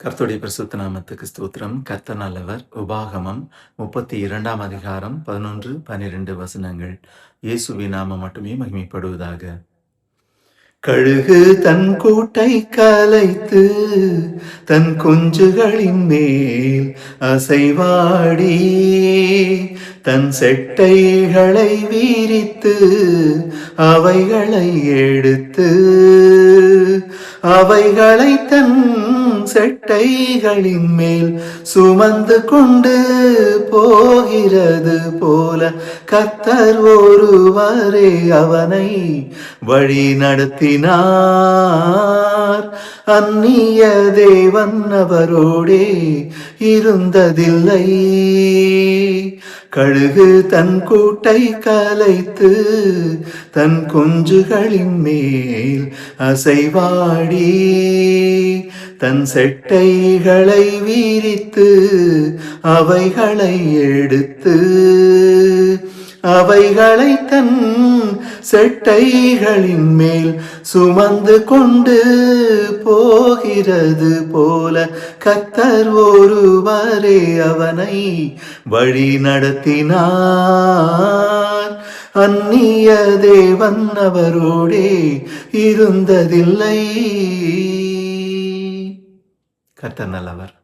கர்த்தருடைய பரிசுத்த நாமத்துக்கு ஸ்தோத்திரம். கர்த்தர் நல்லவர். உபாகமம் 32ஆம் அதிகாரம் 11, 12 வசனங்கள். இயேசுவின் நாமம் மட்டுமே மகிமைப்படுவதாக. கழுகு தன் கூட்டை கலைத்து தன் குஞ்சுகளின் மேல் அசைவாடி தன் செட்டைகளை வீரித்து அவைகளை எடுத்து அவைகளை தன் செட்டைகளின் மேல் சுமந்து கொண்டு போகிறது போல கர்த்தர் ஒருவரே அவனை வழி நடத்தினார். அந்நிய தேவன் அவரோடே இருந்ததில்லை. கழுகு தன் கூட்டை கலைத்து தன் குஞ்சுகளின் மேல் அசைவாடி தன் செட்டைகளை வீரித்து அவைகளை எடுத்து அவைகளை தன் செட்டைகளின் மேல் சுமந்து கொண்டு போகிறது போல கர்த்தர் ஒருவரே அவனை வழி நடத்தினார். அந்நிய தேவன் அவரோடே இருந்ததில்லை. கர்த்தர் நல்லவர்.